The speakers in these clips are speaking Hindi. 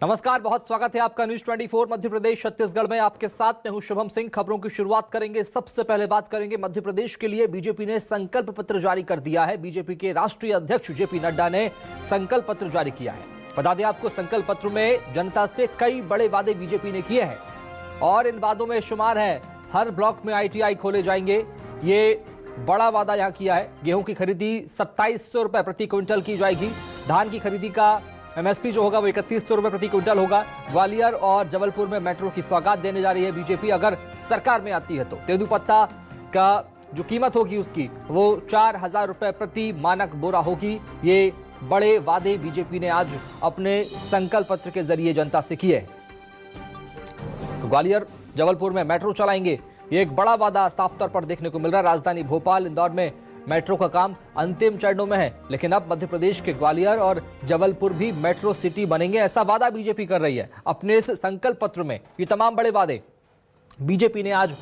नमस्कार, बहुत स्वागत है आपका न्यूज 24 मध्य प्रदेश छत्तीसगढ़ में। आपके साथ मैं हूं शुभम सिंह। खबरों की शुरुआत करेंगे। सबसे पहले बात करेंगे मध्य प्रदेश के लिए बीजेपी ने संकल्प पत्र जारी कर दिया है। बीजेपी के राष्ट्रीय अध्यक्ष जेपी नड्डा ने संकल्प पत्र जारी किया है। बता दें आपको, संकल्प पत्र में जनता से कई बड़े वादे बीजेपी ने किए हैं और इन वादों में शुमार है हर ब्लॉक में ITI खोले जाएंगे। ये बड़ा वादा यहां किया है। गेहूं की खरीदी 2700 रुपए प्रति क्विंटल की जाएगी। धान की खरीदी का MSP जो होगा वो 3100 रुपए प्रति क्विंटल होगा। ग्वालियर और जबलपुर में मेट्रो की सौगात देने जा रही है बीजेपी, अगर सरकार में आती है तो। तेंदुपत्ता का जो कीमत होगी उसकी वो 4000 रुपए प्रति मानक बोरा होगी। ये बड़े वादे बीजेपी ने आज अपने संकल्प पत्र के जरिए जनता से किए। तो ग्वालियर जबलपुर में मेट्रो चलाएंगे, ये एक बड़ा वादा साफ तौर पर देखने को मिल रहा है। राजधानी भोपाल, इंदौर में मेट्रो का काम अंतिम चरणों में है, लेकिन अब मध्य प्रदेश के ग्वालियर और जबलपुर भी मेट्रो सिटी बनेंगे, ऐसा वादा बीजेपी कर रही है अपने इस संकल्प पत्र में। ये तमाम बड़े वादे बीजेपी ने आज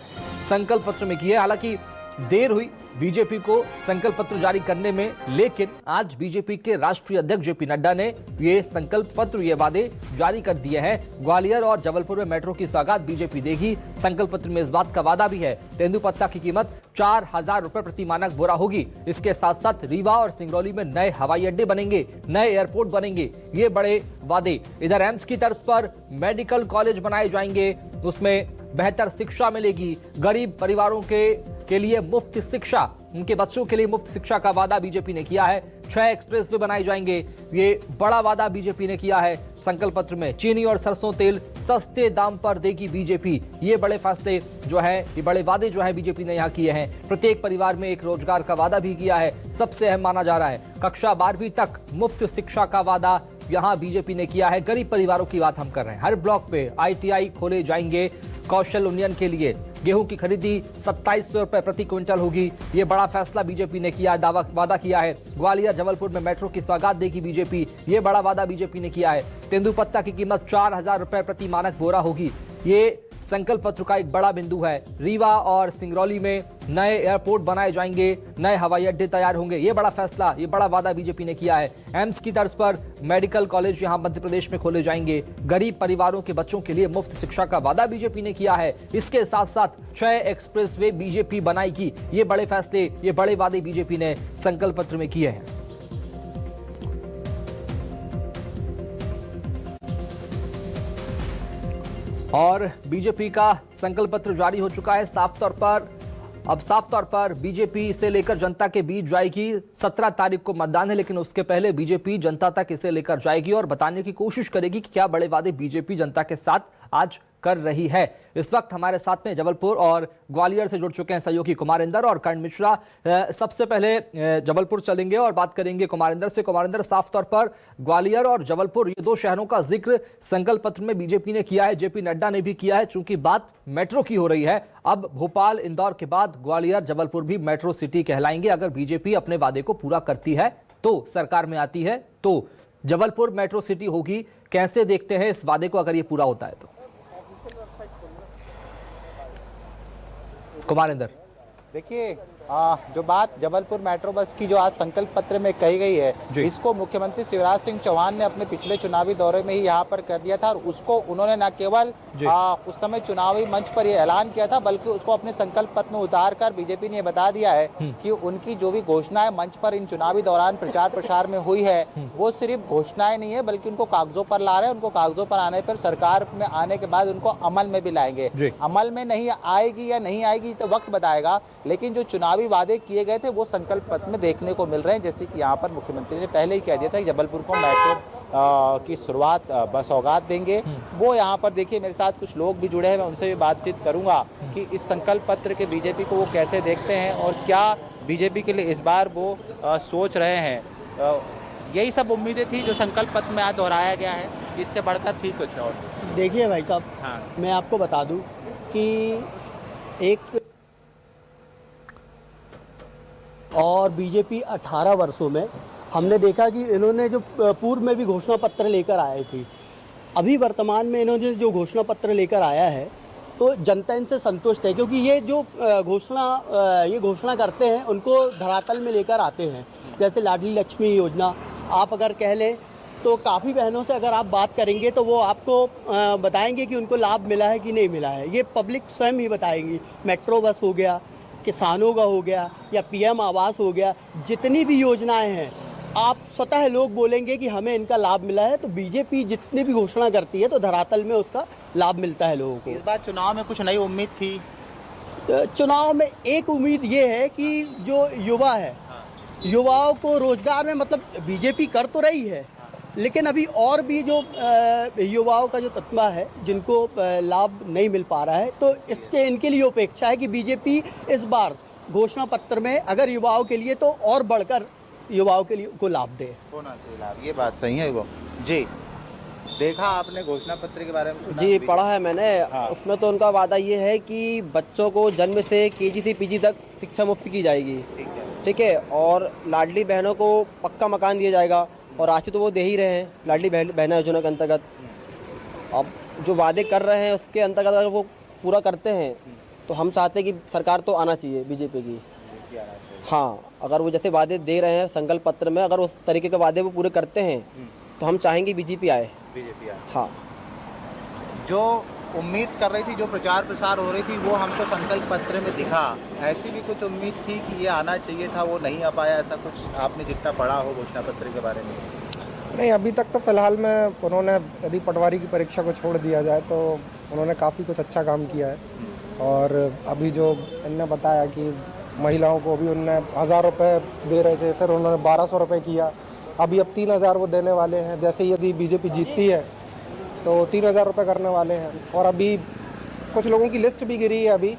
संकल्प पत्र में किए। हालांकि देर हुई बीजेपी को संकल्प पत्र जारी करने में, लेकिन आज बीजेपी के राष्ट्रीय अध्यक्ष जेपी नड्डा ने ये संकल्प पत्र, ये वादे जारी कर दिए हैं। ग्वालियर और जबलपुर में मेट्रो की सौगात बीजेपी देगी। संकल्प पत्र में इस बात का वादा भी है, तेंदुपत्ता की कीमत 4000 रुपए प्रति मानक बोरा होगी। इसके साथ साथ रीवा और सिंगरौली में नए हवाई अड्डे बनेंगे, नए एयरपोर्ट बनेंगे। ये बड़े वादे। इधर एम्स की तर्ज पर मेडिकल कॉलेज बनाए जाएंगे, उसमें बेहतर शिक्षा मिलेगी। गरीब परिवारों के लिए मुफ्त शिक्षा, उनके बच्चों के लिए मुफ्त शिक्षा का वादा बीजेपी ने किया है। 6 एक्सप्रेसवे बनाए जाएंगे, ये बड़ा वादा बीजेपी ने किया है संकल्प पत्र में। चीनी और सरसों तेल सस्ते दाम पर देगी बीजेपी। ये बड़े फैसले जो है, ये बड़े वादे जो है बीजेपी ने यहाँ किए हैं। प्रत्येक परिवार में एक रोजगार का वादा भी किया है, सबसे अहम माना जा रहा है। कक्षा 12वीं तक मुफ्त शिक्षा का वादा यहां बीजेपी ने किया है। गरीब परिवारों की बात हम कर रहे हैं। हर ब्लॉक पे ITI खोले जाएंगे कौशल उन्नयन के लिए। गेहूं की खरीदी 2700 रुपए प्रति क्विंटल होगी। ये बड़ा फैसला बीजेपी ने किया, वादा किया है। ग्वालियर जबलपुर में मेट्रो की सौगात देगी बीजेपी, ये बड़ा वादा बीजेपी ने किया है। तेंदुपत्ता की कीमत 4000 रुपए प्रति मानक बोरा होगी। ये संकल्प पत्र का एक बड़ा बिंदु है। रीवा और सिंगरौली में नए एयरपोर्ट बनाए जाएंगे, नए हवाई अड्डे तैयार होंगे। ये बड़ा फैसला, ये बड़ा वादा बीजेपी ने किया है। एम्स की तर्ज पर मेडिकल कॉलेज यहां मध्य प्रदेश में खोले जाएंगे। गरीब परिवारों के बच्चों के लिए मुफ्त शिक्षा का वादा बीजेपी ने किया है। इसके साथ साथ 6 एक्सप्रेसवे बीजेपी बनाएगी। ये बड़े फैसले, ये बड़े वादे बीजेपी ने संकल्प पत्र में किए हैं। और बीजेपी का संकल्प पत्र जारी हो चुका है। साफ तौर पर बीजेपी इसे लेकर जनता के बीच जाएगी। 17 तारीख को मतदान है, लेकिन उसके पहले बीजेपी जनता तक इसे लेकर जाएगी और बताने की कोशिश करेगी कि क्या बड़े वादे बीजेपी जनता के साथ आज कर रही है। इस वक्त हमारे साथ में जबलपुर और ग्वालियर से जुड़ चुके हैं सहयोगी कुमारिंदर और कर्ण मिश्रा। सबसे पहले जबलपुर चलेंगे और बात करेंगे कुमारिंदर से। कुमारिंदर, साफ तौर पर ग्वालियर और जबलपुर, ये 2 शहरों का जिक्र संकल्प पत्र में बीजेपी ने किया है, जेपी नड्डा ने भी किया है। चूंकि बात मेट्रो की हो रही है, अब भोपाल इंदौर के बाद ग्वालियर जबलपुर भी मेट्रो सिटी कहलाएंगे। अगर बीजेपी अपने वादे को पूरा करती है तो, सरकार में आती है तो जबलपुर मेट्रो सिटी होगी। कैसे देखते हैं इस वादे को अगर ये पूरा होता है तो? कुमारिंदर, देखिए, जो बात जबलपुर मेट्रो बस की जो आज संकल्प पत्र में कही गई है, इसको मुख्यमंत्री शिवराज सिंह चौहान ने अपने पिछले चुनावी दौरे में ही यहाँ पर कर दिया था और उसको उन्होंने न केवल उस समय चुनावी मंच पर ये ऐलान किया था, बल्कि उसको अपने संकल्प पत्र में उतार कर बीजेपी ने बता दिया है कि उनकी जो भी घोषणाएं मंच पर इन चुनावी दौरान प्रचार प्रसार में हुई है, वो सिर्फ घोषणाएं नहीं है, बल्कि उनको कागजों पर ला रहे हैं। उनको कागजों पर आने पर, सरकार में आने के बाद उनको अमल में भी लाएंगे। अमल में नहीं आएगी या नहीं आएगी तो वक्त बताएगा, लेकिन जो चुनावी वादे किए गए थे वो संकल्प पत्र में देखने को मिल रहे हैं। जैसे कि यहाँ पर मुख्यमंत्री ने पहले ही कह दिया था कि जबलपुर को मेट्रो की शुरुआत सौगात देंगे। वो यहाँ पर देखिए, मेरे साथ कुछ लोग भी जुड़े हैं, मैं उनसे भी बातचीत करूंगा कि इस संकल्प पत्र के बीजेपी को वो कैसे देखते हैं और क्या बीजेपी के लिए इस बार वो सोच रहे हैं। यही सब उम्मीदें थी जो संकल्प पत्र में आज दोहराया गया है, इससे बढ़कर थी कुछ और। देखिए भाई साहब, मैं आपको बता दूं कि एक और बीजेपी 18 वर्षों में हमने देखा कि इन्होंने जो पूर्व में भी घोषणा पत्र लेकर आए थे, अभी वर्तमान में इन्होंने जो घोषणा पत्र लेकर आया है तो जनता इनसे संतुष्ट है, क्योंकि ये जो घोषणा करते हैं उनको धरातल में लेकर आते हैं। जैसे लाडली लक्ष्मी योजना आप अगर कह लें तो काफ़ी बहनों से अगर आप बात करेंगे तो वो आपको बताएंगे कि उनको लाभ मिला है कि नहीं मिला है। ये पब्लिक स्वयं ही बताएंगी। मेट्रो बस हो गया, किसानों का हो गया, या पीएम आवास हो गया, जितनी भी योजनाएं हैं आप स्वतः लोग बोलेंगे कि हमें इनका लाभ मिला है। तो बीजेपी जितनी भी घोषणा करती है तो धरातल में उसका लाभ मिलता है लोगों को। इस बार चुनाव में कुछ नई उम्मीद थी? तो चुनाव में एक उम्मीद ये है कि जो युवा है, युवाओं को रोजगार में, मतलब बीजेपी कर तो रही है, लेकिन अभी और भी जो युवाओं का जो तत्वा है जिनको लाभ नहीं मिल पा रहा है, तो इनके लिए अपेक्षा है कि बीजेपी इस बार घोषणा पत्र में अगर युवाओं के लिए तो और बढ़कर युवाओं के लिए को लाभ दे। होना चाहिए लाभ, ये बात सही है वो जी। देखा आपने घोषणा पत्र के बारे में? सुना जी, अभी? पढ़ा है मैंने। हाँ। उसमें तो उनका वादा ये है कि बच्चों को जन्म से केजी से पीजी तक शिक्षा मुफ्त की जाएगी, ठीक है। ठीक है, और लाडली बहनों को पक्का मकान दिया जाएगा, और राशि तो वो दे ही रहे हैं लाडली बहना योजना के अंतर्गत। अब जो वादे कर रहे हैं उसके अंतर्गत अगर वो पूरा करते हैं तो हम चाहते हैं कि सरकार तो आना चाहिए बीजेपी की। हाँ, अगर वो जैसे वादे दे रहे हैं संकल्प पत्र में, अगर उस तरीके के वादे वो पूरे करते हैं तो हम चाहेंगे बीजेपी आए। बीजेपी आए। हाँ, जो उम्मीद कर रही थी, जो प्रचार प्रसार हो रही थी, वो हमको संकल्प पत्र में दिखा। ऐसी भी कुछ उम्मीद थी कि ये आना चाहिए था, वो नहीं आ पाया, ऐसा कुछ आपने जितना पढ़ा हो घोषणा पत्र के बारे में? नहीं, अभी तक तो फ़िलहाल में उन्होंने, यदि पटवारी की परीक्षा को छोड़ दिया जाए तो उन्होंने काफ़ी कुछ अच्छा काम किया है। और अभी जो इनने बताया कि महिलाओं को भी उनने 1000 रुपये दे रहे थे, फिर उन्होंने 1200 रुपये किया, अभी अब 3000 वो देने वाले हैं। जैसे ही यदि बीजेपी जीतती है तो 3000 रुपये करने वाले हैं। और अभी कुछ लोगों की लिस्ट भी गिरी है। अभी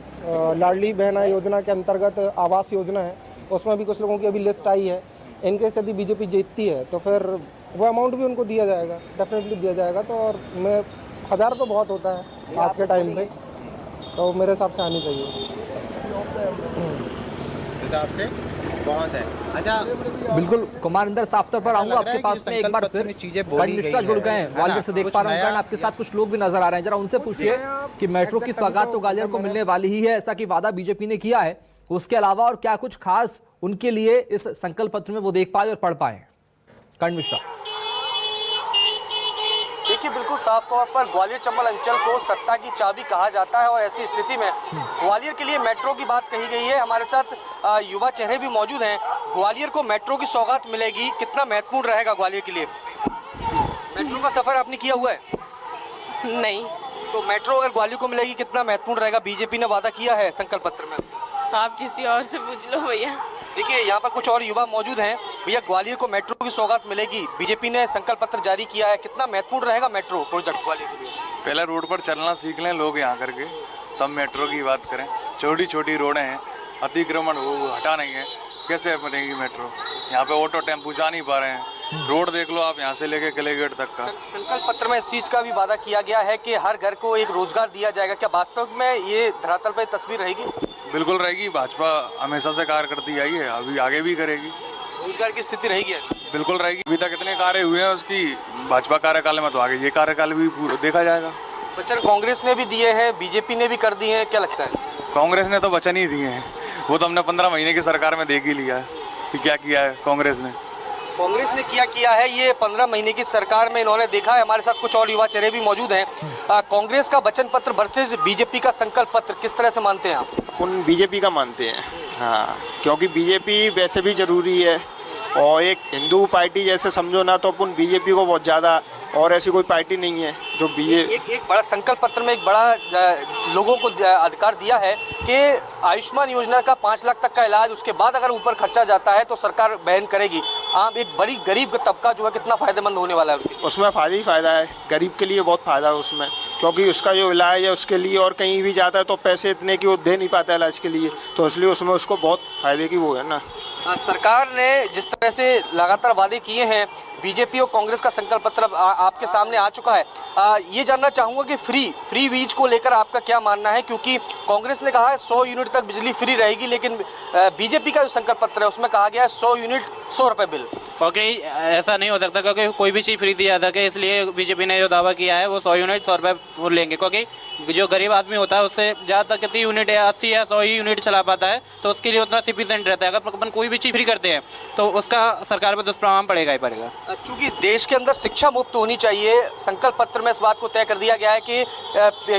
लाडली बहना योजना के अंतर्गत आवास योजना है, उसमें भी कुछ लोगों की अभी लिस्ट आई है। इनके से यदि बीजेपी जीतती है तो फिर वो अमाउंट भी उनको दिया जाएगा, डेफिनेटली दिया जाएगा। तो और मैं 1000 तो बहुत होता है आज के टाइम पे, तो मेरे हिसाब से आनी चाहिए। हिसाब से बहुत है। अच्छा, बिल्कुल कुमार इंदर, साफ तौर पर आऊंगा लग रहा आपके है पास कि में एक बार संकल्प फिर। पत्र में चीजें बोली कर्ण मिश्रा गई जुड़ है, गए हैं है ग्वालियर ना? से, देख कुछ पा रहा हूँ। नया कर्ण, आपके या- साथ कुछ लोग भी नजर आ रहे हैं, जरा उनसे पूछिए कि मेट्रो किस सौगात तो ग्वालियर को मिलने वाली ही है, ऐसा कि वादा बीजेपी ने किया है, उसके अलावा और क्या कुछ खास उनके लिए इस संकल्प पत्र में वो देख पाए और पढ़ पाए? कर्ण मिश्रा। देखिए, बिल्कुल साफ तौर पर ग्वालियर चंबल अंचल को सत्ता की चाबी कहा जाता है, और ऐसी स्थिति में ग्वालियर के लिए मेट्रो की बात कही गई है। हमारे साथ युवा चेहरे भी मौजूद हैं। ग्वालियर को मेट्रो की सौगात मिलेगी, कितना महत्वपूर्ण रहेगा ग्वालियर के लिए? मेट्रो का सफर आपने किया हुआ है? नहीं। तो मेट्रो अगर ग्वालियर को मिलेगी कितना महत्वपूर्ण रहेगा? बीजेपी ने वादा किया है संकल्प पत्र में। आप किसी और से पूछ लो भैया। देखिए, यहाँ पर कुछ और युवा मौजूद हैं। भैया, ग्वालियर को मेट्रो की सौगात मिलेगी, बीजेपी ने संकल्प पत्र जारी किया है, कितना महत्वपूर्ण रहेगा मेट्रो प्रोजेक्ट ग्वालियर के लिए? पहले रोड पर चलना सीख लें लोग यहाँ करके, तब मेट्रो की बात करें। छोटी छोटी रोडें हैं, अतिक्रमण वो हटा नहीं है, कैसे बनेगी मेट्रो? यहाँ पे ऑटो टेम्पू जा नहीं पा रहे हैं। रोड देख लो आप, यहाँ से लेके किले गेट तक का। संकल्प पत्र में इस चीज का भी वादा किया गया है कि हर घर को एक रोजगार दिया जाएगा। क्या वास्तव में ये धरातल पर तस्वीर रहेगी? बिल्कुल रहेगी। भाजपा हमेशा से कार्य करती आई है, अभी आगे भी करेगी। रोजगार की स्थिति रहेगी? बिल्कुल रहेगी। अभी तक इतने कार्य हुए हैं उसकी भाजपा कार्यकाल में, तो आगे ये कार्यकाल भी देखा जाएगा। वचन कांग्रेस ने भी दिए हैं, बीजेपी ने भी कर दिए हैं, क्या लगता है? कांग्रेस ने तो वचन ही दिए हैं, वो तो हमने 15 महीने की सरकार में देख ही लिया है कि क्या किया है कांग्रेस ने। कांग्रेस ने क्या किया है ये 15 महीने की सरकार में इन्होंने देखा है। हमारे साथ कुछ और युवा चेहरे भी मौजूद हैं। कांग्रेस का वचन पत्र वर्सेस बीजेपी का संकल्प पत्र किस तरह से मानते हैं आप? उन बीजेपी का मानते हैं, हाँ, क्योंकि बीजेपी वैसे भी जरूरी है, और एक हिंदू पार्टी जैसे समझो ना, तो अपन बीजेपी को बहुत ज़्यादा, और ऐसी कोई पार्टी नहीं है जो एक बड़ा संकल्प पत्र में एक बड़ा लोगों को अधिकार दिया है कि आयुष्मान योजना का 5 लाख तक का इलाज, उसके बाद अगर ऊपर खर्चा जाता है तो सरकार वहन करेगी। आम एक बड़ी गरीब तबका जो है कितना फायदेमंद होने वाला है? उसमें फ़ायदा ही फ़ायदा है, गरीब के लिए बहुत फ़ायदा है उसमें, क्योंकि उसका जो इलाज है उसके लिए, और कहीं भी जाता है तो पैसे इतने कि वो दे नहीं पाता इलाज के लिए, तो इसलिए उसमें उसको बहुत फ़ायदे की वो है ना। सरकार ने जिस तरह से लगातार वादे किए हैं, बीजेपी और कांग्रेस का संकल्प पत्र आपके सामने आ चुका है। ये जानना चाहूँगा कि फ्री वीज को लेकर आपका क्या मानना है, क्योंकि कांग्रेस ने कहा है 100 यूनिट तक बिजली फ्री रहेगी, लेकिन बीजेपी का जो संकल्प पत्र है उसमें कहा गया है 100 यूनिट 100 रुपये बिल। क्योंकि ऐसा नहीं हो सकता, क्योंकि कोई भी चीज़ फ्री दी जा सके, इसलिए बीजेपी ने जो दावा किया है वो 100 यूनिट 100 रुपये वो लेंगे। क्योंकि जो गरीब आदमी होता है उससे ज़्यादातर कितनी यूनिट है, 80 या 100 ही यूनिट चला पाता है, तो उसके लिए उतना सफिशिएंट रहता है। अगर अपन कोई भी चीज़ फ्री करते हैं तो उसका सरकार पर दुष्प्रभाव पड़ेगा ही पड़ेगा। चूँकि देश के अंदर शिक्षा मुफ्त होनी चाहिए, संकल्प पत्र में इस बात को तय कर दिया गया है कि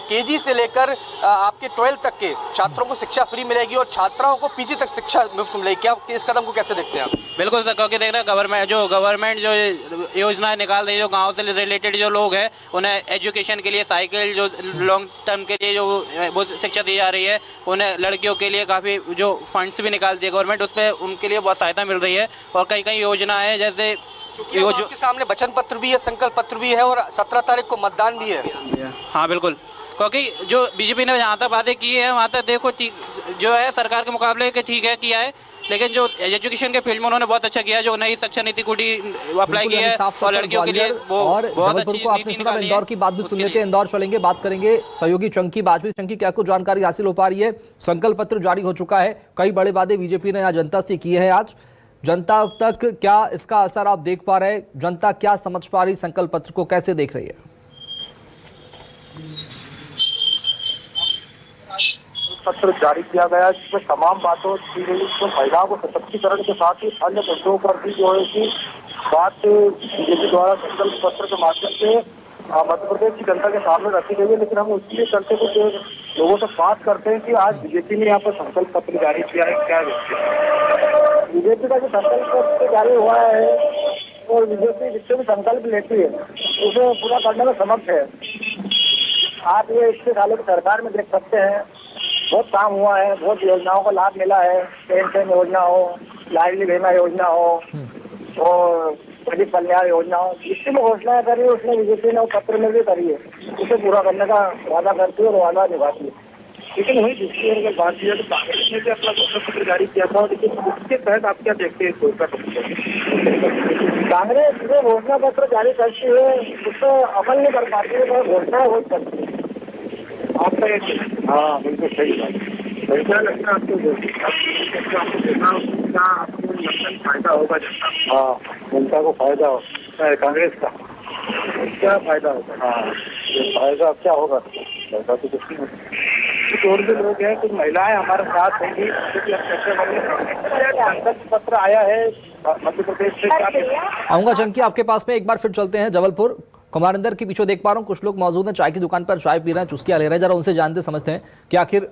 केजी से लेकर आपके 12 तक के छात्रों को शिक्षा फ्री मिलेगी और छात्राओं को पीजी तक शिक्षा मुफ्त मिलेगी। क्या इस कदम को कैसे देखते हैं आप? बिल्कुल सर, क्योंकि देख रहे हैं गवर्नमेंट जो योजनाएं निकाल रही है, जो गांव से रिलेटेड जो लोग हैं उन्हें एजुकेशन के लिए साइकिल, जो लॉन्ग टर्म के लिए जो वो शिक्षा दी जा रही है, उन्हें लड़कियों के लिए काफ़ी जो फंड्स भी निकालती है गवर्नमेंट, उस पर उनके लिए बहुत सहायता मिल रही है। और कई कई योजना है, जैसे जो आपके सामने वचन पत्र भी है, संकल्प पत्र भी है और 17 तारीख को मतदान भी है। हाँ बिल्कुल, क्योंकि जो बीजेपी ने जहाँ तक बातें की है वहाँ तक देखो ठीक जो है सरकार के मुकाबले के ठीक है किया है, लेकिन जो एजुकेशन के फील्ड में उन्होंने बहुत अच्छा किया, जो नई शिक्षा नीति कुटी अप्लाई की है और लड़कियों के लिए वो बहुत अच्छी नीति निकाली है। इंदौर की बात भी सुन लेते हैं, इंदौर चलेंगे, बात करेंगे सहयोगी चंकी बाजपेयी। चंकी, क्या कुछ जानकारी हासिल हो पा रही है? संकल्प पत्र जारी हो चुका है, कई बड़े वादे बीजेपी ने आज जनता से किए हैं। आज जनता तक क्या इसका असर आप देख पा रहे हैं? जनता क्या समझ पा रही, संकल्प पत्र को कैसे देख रही है? पत्र जारी किया गया जिसमें तमाम बातों की गई, तो महिलाओं को सशक्तिकरण के साथ ही अन्य मुद्दों पर भी जो है कि बात बीजेपी द्वारा संकल्प पत्र के माध्यम से मध्य प्रदेश की जनता के सामने रखी गई है। लेकिन हम उसके चलते कुछ लोगों से बात करते हैं कि आज बीजेपी ने यहाँ पर संकल्प पत्र जारी किया है, क्या बीजेपी का जो संकल्प पत्र जारी हुआ है और बीजेपी जिससे भी संकल्प लेती है उसे पूरा करने में समर्थ है। आप ये 21 सालों की सरकार में देख सकते हैं, बहुत काम हुआ है, बहुत योजनाओं का लाभ मिला है। पेंशन योजना हो, लाडली बहना योजना हो और गरीब कल्याण योजना हो, जिसकी भी घोषणाएं करी है उसने बीजेपी ने पत्र में भी करी है, उसे पूरा करने का वादा करती है और वादा निभाती है। लेकिन वही दूसरी अगर बात की तो कांग्रेस ने भी अपना घोषणा पत्र जारी किया था, लेकिन उसके तहत आप क्या देखते हैं घोषणा पत्र? कांग्रेस जो घोषणा पत्र जारी करती है उसको अमल नहीं कर पाती है, घोषणा हो सकती है। आपका एक हाँ बिल्कुल सही बात। क्या लगता है आपको फायदा होगा जनता? हाँ, जनता को फायदा हो, कांग्रेस का क्या फायदा होगा? हाँ, फायदा क्या होगा? फायदा तो कुछ नहीं होगा। और भी लोग हैं, कुछ महिलाएं हमारे साथ होंगी क्योंकि संकल्प पत्र आया है मध्य प्रदेश से। आऊंगा चंकी आपके पास में, एक बार फिर चलते हैं जबलपुर। कुमारंदर के पीछे देख पा रहा हूँ कुछ लोग मौजूद हैं, चाय की दुकान पर चाय पी रहे हैं, चुस्कियां ले रहे हैं। जरा उनसे जानते समझते हैं कि आखिर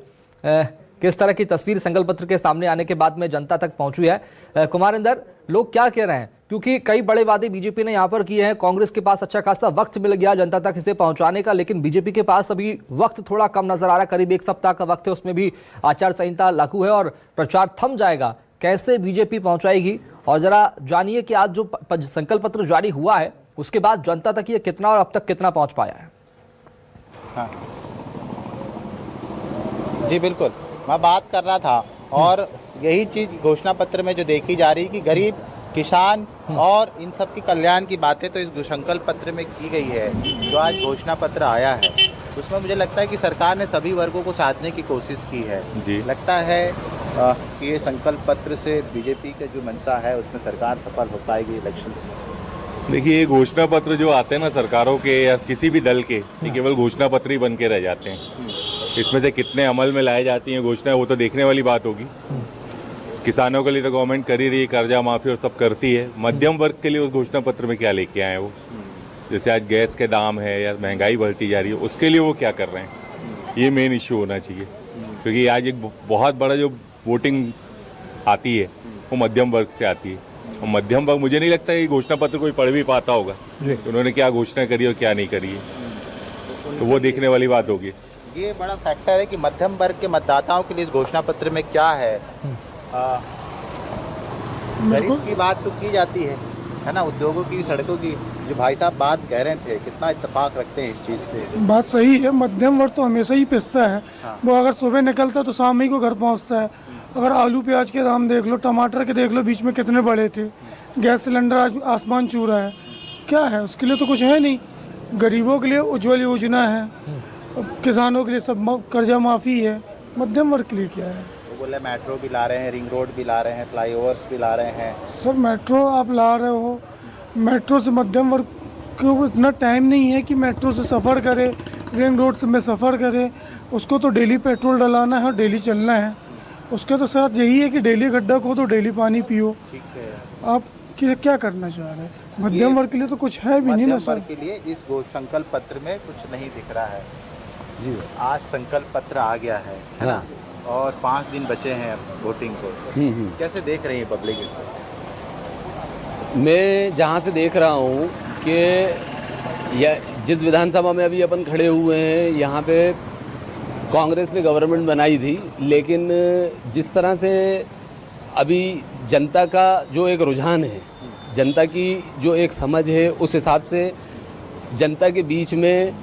किस तरह की तस्वीर संकल्प पत्र के सामने आने के बाद में जनता तक पहुंची है। कुमारंदर, लोग क्या कह रहे हैं? क्योंकि कई बड़े वादे बीजेपी ने यहाँ पर किए हैं, कांग्रेस के पास अच्छा खासा वक्त मिल गया जनता तक इसे पहुंचाने का, लेकिन बीजेपी के पास अभी वक्त थोड़ा कम नजर आ रहा है। करीब 1 सप्ताह का वक्त है, उसमें भी आचार संहिता लागू है और प्रचार थम जाएगा। कैसे बीजेपी पहुंचाएगी? और जरा जानिए कि आज जो संकल्प पत्र जारी हुआ है उसके बाद जनता तक ये कितना और अब तक कितना पहुंच पाया है? हाँ जी बिल्कुल, मैं बात कर रहा था और यही चीज़ घोषणा पत्र में जो देखी जा रही कि गरीब, किसान और इन सब की कल्याण की बातें तो इस संकल्प पत्र में की गई है। जो आज घोषणा पत्र आया है उसमें मुझे लगता है कि सरकार ने सभी वर्गों को साधने की कोशिश की है जी। लगता है कि ये संकल्प पत्र से बीजेपी का जो मंशा है उसमें सरकार सफल हो पाएगी इलेक्शन से। देखिए, ये घोषणा पत्र जो आते हैं ना सरकारों के या किसी भी दल के, ये केवल घोषणा पत्र ही बन के रह जाते हैं। इसमें से कितने अमल में लाई जाती हैं घोषणाएं, वो तो देखने वाली बात होगी। किसानों के लिए तो गवर्नमेंट कर ही रही है, कर्जा माफी और सब करती है। मध्यम वर्ग के लिए उस घोषणा पत्र में क्या लेके आए वो? जैसे आज गैस के दाम है या महंगाई बढ़ती जा रही है, उसके लिए वो क्या कर रहे हैं? ये मेन इश्यू होना चाहिए, क्योंकि आज एक बहुत बड़ा जो वोटिंग आती है वो मध्यम वर्ग से आती है। और मध्यम वर्ग, मुझे नहीं लगता ये घोषणा पत्र कोई पढ़ भी पाता होगा उन्होंने क्या घोषणा करी और क्या नहीं करी है, तो वो देखने वाली बात होगी। ये बड़ा फैक्टर है कि मध्यम वर्ग के मतदाताओं के लिए इस घोषणा पत्र में क्या है। गरीब की बात तो की जाती है ना, उद्योगों की, सड़कों की, जो भाई साहब बात कह रहे थे, कितना इत्तेफाक रखते हैं इस चीज़ से। बात सही है, मध्यम वर्ग तो हमेशा ही पिसता है। वो अगर सुबह निकलता है तो शाम ही को घर पहुंचता है। अगर आलू प्याज के दाम देख लो, टमाटर के देख लो, बीच में कितने बड़े थे। गैस सिलेंडर आज आसमान छू रहा है, क्या है? उसके लिए तो कुछ है नहीं। गरीबों के लिए उज्ज्वल योजना है, किसानों के लिए सब कर्जा माफ़ी है, मध्यम वर्ग के लिए क्या है? वो बोले मेट्रो भी ला रहे हैं, रिंग रोड भी ला रहे हैं, फ्लाईओवर्स भी ला रहे हैं। सर मेट्रो आप ला रहे हो, मेट्रो से मध्यम वर्ग को इतना टाइम नहीं है कि मेट्रो से सफ़र करे, रिंग रोड से में सफ़र करे। उसको तो डेली पेट्रोल डलाना है और डेली चलना है। उसके तो साथ यही है कि डेली गड्ढा खो तो डेली पानी पियो। ठीक है, आप क्या करना चाह रहे हैं? मध्यम वर्ग के लिए तो कुछ है भी नहीं ना सर। के लिए इस संकल्प पत्र में कुछ नहीं दिख रहा है जी। आज संकल्प पत्र आ गया है ना, और 5 दिन बचे हैं वोटिंग को। कैसे देख रही है पब्लिक इसको? मैं जहाँ से देख रहा हूँ कि जिस विधानसभा में अभी अपन खड़े हुए हैं, यहाँ पे कांग्रेस ने गवर्नमेंट बनाई थी, लेकिन जिस तरह से अभी जनता का जो एक रुझान है, जनता की जो एक समझ है, उस हिसाब से जनता के बीच में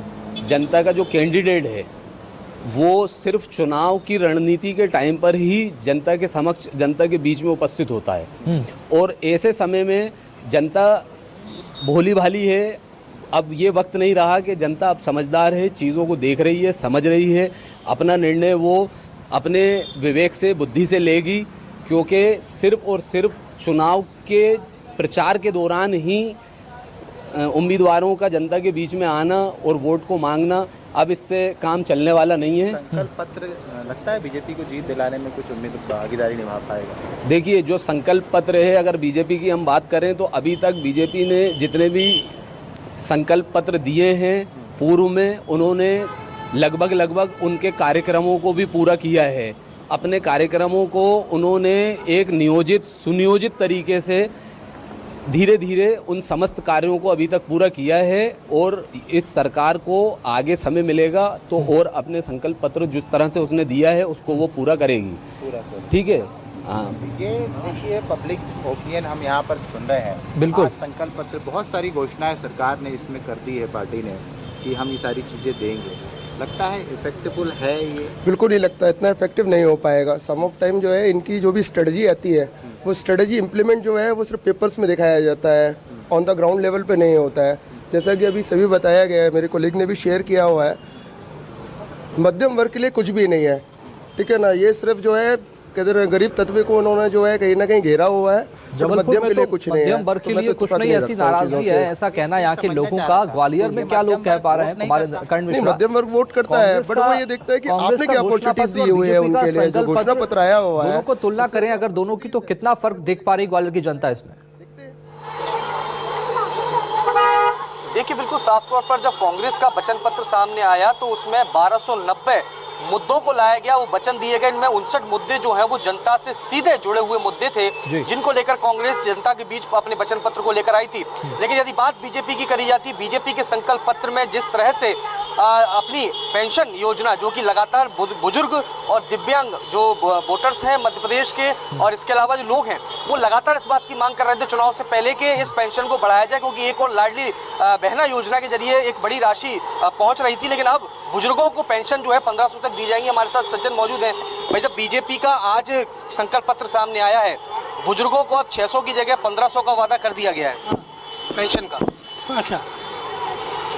जनता का जो कैंडिडेट है वो सिर्फ चुनाव की रणनीति के टाइम पर ही जनता के समक्ष, जनता के बीच में उपस्थित होता है। और ऐसे समय में जनता भोली भाली है। अब ये वक्त नहीं रहा कि जनता अब समझदार है, चीज़ों को देख रही है, समझ रही है, अपना निर्णय वो अपने विवेक से, बुद्धि से लेगी, क्योंकि सिर्फ और सिर्फ चुनाव के प्रचार के दौरान ही उम्मीदवारों का जनता के बीच में आना और वोट को मांगना, अब इससे काम चलने वाला नहीं है। संकल्प पत्र लगता है बीजेपी को जीत दिलाने में कुछ उम्मीद भागीदारी निभा पाएगा? देखिए, जो संकल्प पत्र है, अगर बीजेपी की हम बात करें तो अभी तक बीजेपी ने जितने भी संकल्प पत्र दिए हैं पूर्व में, उन्होंने लगभग उनके कार्यक्रमों को भी पूरा किया है। अपने कार्यक्रमों को उन्होंने एक नियोजित, सुनियोजित तरीके से धीरे धीरे उन समस्त कार्यों को अभी तक पूरा किया है। और इस सरकार को आगे समय मिलेगा तो और अपने संकल्प पत्र जिस तरह से उसने दिया है उसको वो पूरा करेगी। ठीक है, हाँ। ये देखिए, पब्लिक ओपिनियन हम यहाँ पर सुन रहे हैं। बिल्कुल। आज संकल्प पत्र, बहुत सारी घोषणाएं सरकार ने इसमें कर दी है, पार्टी ने, कि हम ये सारी चीज़ें देंगे। लगता है इफेक्टिवल है ये? बिल्कुल नहीं लगता, इतना इफेक्टिव नहीं हो पाएगा। सम ऑफ टाइम जो है इनकी जो भी स्ट्रेटजी आती है, वो स्ट्रेटजी इम्प्लीमेंट जो है वो सिर्फ पेपर्स में दिखाया जाता है, ऑन द ग्राउंड लेवल पे नहीं होता है। जैसा कि अभी सभी बताया गया है, मेरे कोलीग ने भी शेयर किया हुआ है, मध्यम वर्ग के लिए कुछ भी नहीं है। ठीक है ना, ये सिर्फ जो है गरीब तत्व को उन्होंने जो है कहीं ना कहीं घेरा हुआ है। जबलपुर में तो मध्यम वर्ग के लिए कुछ नहीं, ऐसी नाराजगी है, ऐसा कहना यहाँ के लोगों का। ग्वालियर में क्या लोग कह पा रहे हैं? मध्यम वर्ग वोट करता है, बट वो ये देखता है कि आपने क्या अपॉर्चुनिटीज दी हुई है उनके लिए, जो घोषणा पत्र आया हुआ है। दोनों को तुलना करें अगर दोनों की, तो कितना फर्क देख पा रही ग्वालियर की जनता इसमें? देखिए, बिल्कुल साफ तौर पर जब कांग्रेस का वचन पत्र सामने आया तो उसमें 1290 मुद्दों को लाया गया, वो वचन दिए गए। इनमें 59 मुद्दे जो हैं वो जनता से सीधे जुड़े हुए मुद्दे थे, जिनको लेकर कांग्रेस जनता के बीच अपने वचन पत्र को लेकर आई थी। लेकिन यदि बात बीजेपी की करी जाती, बीजेपी के संकल्प पत्र में जिस तरह से अपनी पेंशन योजना, जो कि लगातार बुजुर्ग और दिव्यांग जो वोटर्स हैं मध्य प्रदेश के, और इसके अलावा जो लोग हैं, वो लगातार इस बात की मांग कर रहे थे चुनाव से पहले कि इस पेंशन को बढ़ाया जाए, क्योंकि एक और लाडली बहना योजना के जरिए एक बड़ी राशि पहुंच रही थी। लेकिन अब बुजुर्गों को पेंशन जो है 1500 तक दी जाएंगी। हमारे साथ सज्जन मौजूद हैं। भाई साहब, बीजेपी का आज संकल्प पत्र सामने आया है, बुजुर्गों को अब 600 की जगह 1500 का वादा कर दिया गया है पेंशन का। अच्छा,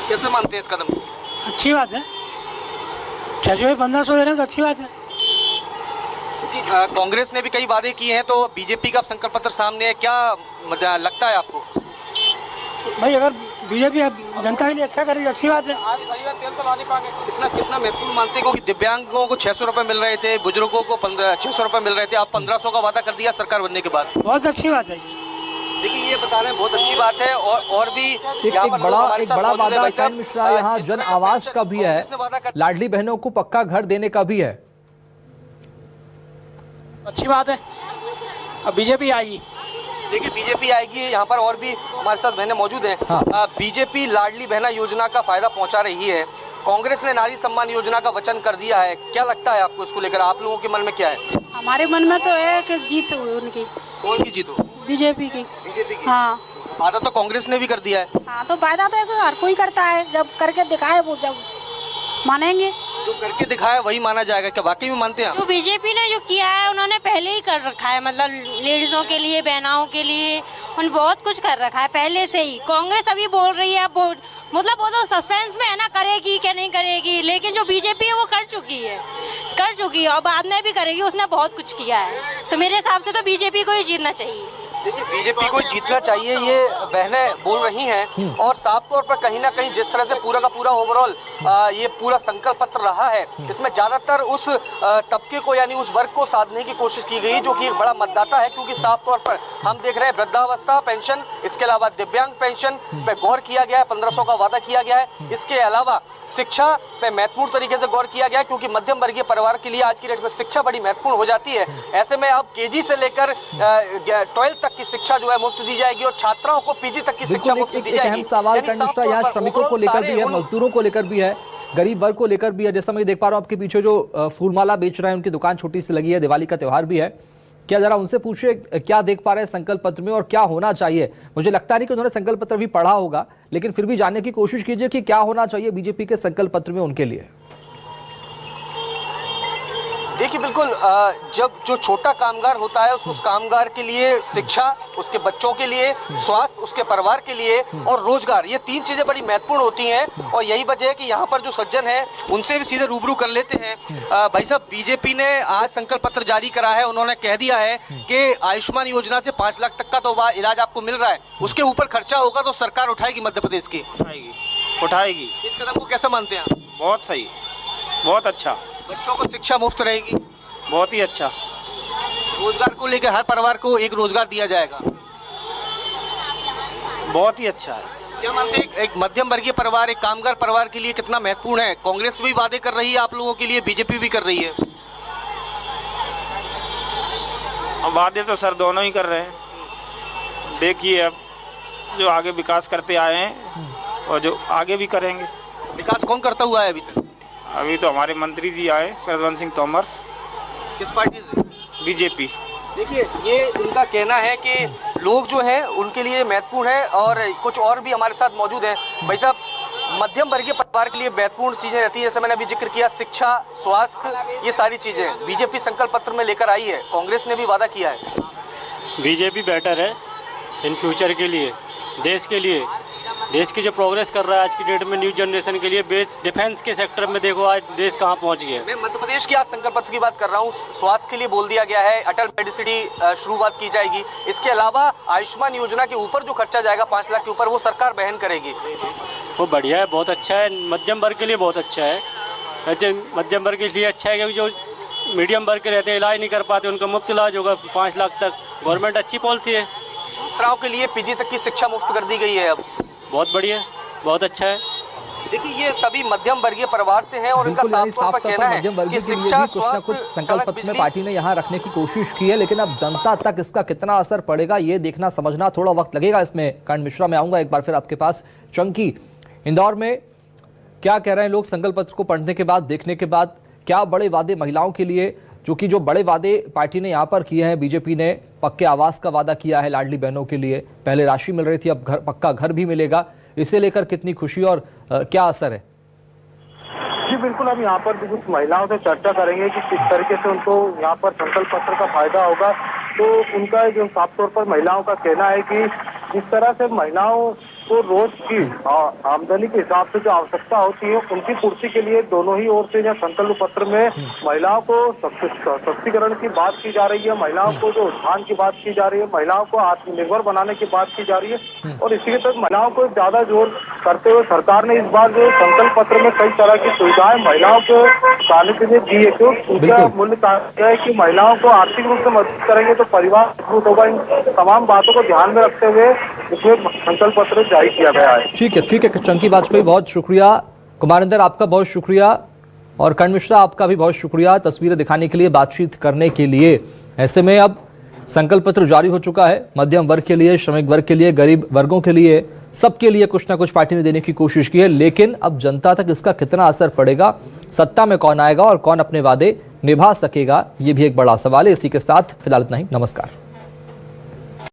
कैसे मानते हैं इस कदम को? अच्छी बात है, क्या जो है 1500 दे रहे हैं तो अच्छी बात है। क्योंकि कांग्रेस ने भी कई वादे किए हैं, तो बीजेपी का संकल्प पत्र सामने है, क्या लगता है आपको? भाई अगर बीजेपी जनता के लिए अच्छा करेगी, अच्छी बात है। कितना महत्वपूर्ण मानते हैं? क्योंकि दिव्यांगों को 600 रुपए मिल रहे थे, बुजुर्गों को 600 रुपए मिल रहे थे, आप 1500 का वादा कर दिया सरकार बनने के बाद। बहुत अच्छी बात है। देखिए, ये बता रहे हैं बहुत अच्छी बात है। और भी एक बड़ा वादा चयन मिश्रा यहाँ जन आवास का भी है, लाडली बहनों को पक्का घर देने का भी है। अच्छी बात है, अब बीजेपी आएगी। देखिए, बीजेपी आएगी, यहाँ पर और भी हमारे साथ बहनें मौजूद हैं। हाँ। बीजेपी लाडली बहना योजना का फायदा पहुंचा रही है, कांग्रेस ने नारी सम्मान योजना का वचन कर दिया है। क्या लगता है आपको इसको लेकर? आप लोगों के मन में क्या है? हमारे मन में तो है कि जीत हुई उनकी। कौन की जीत हो? बीजेपी की। बीजेपी की। हाँ, वादा तो कांग्रेस ने भी कर दिया है। हाँ, तो फायदा तो ऐसा हर कोई करता है, जब करके दिखाए वो जब मानेंगे। जो करके दिखाया वही माना जाएगा। क्या वाकई में मानते हैं आप? जो बीजेपी ने जो किया है उन्होंने पहले ही कर रखा है, मतलब लेडीजों के लिए, बहनाओं के लिए उन बहुत कुछ कर रखा है पहले से ही। कांग्रेस अभी बोल रही है मतलब वो तो सस्पेंस में है ना, करेगी क्या नहीं करेगी, लेकिन जो बीजेपी है वो कर चुकी है और बाद में भी करेगी। उसने बहुत कुछ किया है, तो मेरे हिसाब से तो बीजेपी को ही जीतना चाहिए। देखिए बीजेपी को जीतना चाहिए, ये बहनें बोल रही हैं और साफ तौर पर कहीं ना कहीं जिस तरह से पूरा का पूरा ओवरऑल ये पूरा संकल्प पत्र रहा है, इसमें ज्यादातर उस तबके को यानी उस वर्ग को साधने की कोशिश की गई जो कि एक बड़ा मतदाता है, क्योंकि साफ तौर पर हम देख रहे हैं वृद्धावस्था पेंशन, इसके अलावा दिव्यांग पेंशन पे गौर किया गया है, 1500 का वादा किया गया है। इसके अलावा शिक्षा पे महत्वपूर्ण तरीके से गौर किया गया है, क्योंकि मध्यम वर्गीय परिवार के लिए आज की डेट में शिक्षा बड़ी महत्वपूर्ण हो जाती है। ऐसे में अब केजी से लेकर 12 तक की शिक्षा जो है मुफ्त दी जाएगी और छात्राओं को पीजी तक की शिक्षा मुफ्त दी जाएगी। अहम सवाल मिश्रा यहाँ श्रमिकों को लेकर भी है, मजदूरों को लेकर भी है, गरीब वर्ग को लेकर भी है। जैसा मैं देख पा रहा हूँ आपके पीछे जो फूलमाला बेच रहे हैं उनकी दुकान छोटी सी लगी है, दिवाली का त्योहार भी है। क्या जरा उनसे पूछिए क्या देख पा रहे हैं संकल्प पत्र में और क्या होना चाहिए। मुझे लगता नहीं कि उन्होंने संकल्प पत्र भी पढ़ा होगा, लेकिन फिर भी जानने की कोशिश कीजिए कि क्या होना चाहिए बीजेपी के संकल्प पत्र में उनके लिए। देखिए बिल्कुल, जब जो छोटा कामगार होता है उस कामगार के लिए शिक्षा, उसके बच्चों के लिए स्वास्थ्य, उसके परिवार के लिए और रोजगार, ये 3 चीजें बड़ी महत्वपूर्ण होती हैं। और यही वजह है कि यहाँ पर जो सज्जन हैं उनसे भी सीधे रूबरू कर लेते हैं। भाई साहब, बीजेपी ने आज संकल्प पत्र जारी करा है, उन्होंने कह दिया है कि आयुष्मान योजना से 5 लाख तक का तो इलाज आपको मिल रहा है, उसके ऊपर खर्चा होगा तो सरकार उठाएगी, मध्य प्रदेश की उठाएगी। इस कदम को कैसे मानते हैं? बहुत सही, बहुत अच्छा। बच्चों को शिक्षा मुफ्त रहेगी, बहुत ही अच्छा। रोजगार को लेकर हर परिवार को एक रोजगार दिया जाएगा, बहुत ही अच्छा है। क्या मानते हैं एक मध्यम वर्गीय परिवार, एक कामगार परिवार के लिए कितना महत्वपूर्ण है? कांग्रेस भी वादे कर रही है आप लोगों के लिए, बीजेपी भी कर रही है। वादे तो सर दोनों ही कर रहे हैं। देखिए अब जो आगे विकास करते आए हैं और जो आगे भी करेंगे। विकास कौन करता हुआ है अभी तक? अभी तो हमारे मंत्री जी आए, प्रद्युम्न सिंह तोमर। किस पार्टी से? बीजेपी। देखिए ये इनका कहना है कि लोग जो हैं उनके लिए महत्वपूर्ण है और कुछ और भी हमारे साथ मौजूद हैं। भाई साहब, मध्यम वर्गीय परिवार के लिए महत्वपूर्ण चीजें रहती है, जैसे मैंने अभी जिक्र किया, शिक्षा, स्वास्थ्य, ये सारी चीजें बीजेपी संकल्प पत्र में लेकर आई है। कांग्रेस ने भी वादा किया है। बीजेपी बेटर है इन फ्यूचर के लिए, देश के लिए, देश की जो प्रोग्रेस कर रहा है आज की डेट में न्यू जनरेशन के लिए। बेस डिफेंस के सेक्टर में देखो आज देश कहाँ पहुँच गया। मैं मध्य प्रदेश की आज संकल्प पत्र की बात कर रहा हूँ। स्वास्थ्य के लिए बोल दिया गया है, अटल मेडिसिटी शुरुआत की जाएगी। इसके अलावा आयुष्मान योजना के ऊपर जो खर्चा जाएगा 5 लाख के ऊपर, वो सरकार वहन करेगी। वो बढ़िया है, बहुत अच्छा है, मध्यम वर्ग के लिए बहुत अच्छा है। वैसे मध्यम वर्ग के लिए अच्छा है क्योंकि जो मीडियम वर्ग के रहते हैं, इलाज नहीं कर पाते, उनका मुफ्त इलाज होगा 5 लाख तक। गवर्नमेंट अच्छी पॉलिसी है। छात्राओं के लिए पीजी तक की शिक्षा मुफ्त कर दी गई है। अब बहुत बढ़िया, बहुत अच्छा है। देखिए ये सभी मध्यम वर्गीय परिवार से हैं और इनका साफ तौर पर कहना है कि शिक्षा, स्वास्थ्य, कुछ संकल्प पत्र में पार्टी ने यहाँ रखने की कोशिश की है, लेकिन अब जनता तक इसका कितना असर पड़ेगा ये देखना समझना थोड़ा वक्त लगेगा। इसमें कर्ण मिश्रा में आऊंगा एक बार फिर आपके पास। चंकी, इंदौर में क्या कह रहे हैं लोग संकल्प पत्र को पढ़ने के बाद, देखने के बाद? क्या बड़े वादे महिलाओं के लिए, जो बड़े वादे पार्टी ने यहाँ पर किए हैं? बीजेपी ने पक्के आवास का वादा किया है लाडली बहनों के लिए, पहले राशि मिल रही थी, अब पक्का घर भी मिलेगा। इसे लेकर कितनी खुशी और क्या असर है? जी बिल्कुल, हम यहाँ पर भी कुछ महिलाओं से चर्चा करेंगे कि किस तरीके से उनको यहाँ पर संकल्प पत्र का फायदा होगा। तो उनका जो साफ तौर पर महिलाओं का कहना है कि जिस तरह से महिलाओं को रोज की आमदनी के हिसाब से जो आवश्यकता होती है उनकी पूर्ति के लिए दोनों ही ओर से यह संकल्प पत्र में महिलाओं को सशक्तिकरण की बात की जा रही है, महिलाओं को जो उत्थान की बात की जा रही है, महिलाओं को आत्मनिर्भर बनाने की बात की जा रही है। और इसी के तहत महिलाओं को ज्यादा जोर करते हुए सरकार ने इस बार जो संकल्प पत्र में कई तरह की सुविधाएं महिलाओं को पाने के लिए दी है। तो उनका मूल्य यह है कि महिलाओं को आर्थिक रूप से मदद करेंगे तो परिवार मजबूत होगा। इन तमाम बातों को ध्यान में रखते हुए इसमें संकल्प पत्र जारी किया गया है। ठीक है चंकी वाजपेयी, बहुत शुक्रिया। कुमारिंदर, आपका बहुत शुक्रिया और कर्ण मिश्रा, आपका भी बहुत शुक्रिया तस्वीरें दिखाने के लिए, बातचीत करने के लिए। ऐसे में अब संकल्प पत्र जारी हो चुका है, मध्यम वर्ग के लिए, श्रमिक वर्ग के लिए, गरीब वर्गों के लिए, सबके लिए कुछ ना कुछ पार्टी ने देने की कोशिश की है। लेकिन अब जनता तक इसका कितना असर पड़ेगा, सत्ता में कौन आएगा और कौन अपने वादे निभा सकेगा, ये भी एक बड़ा सवाल है। इसी के साथ फिलहाल इतना ही। नमस्कार।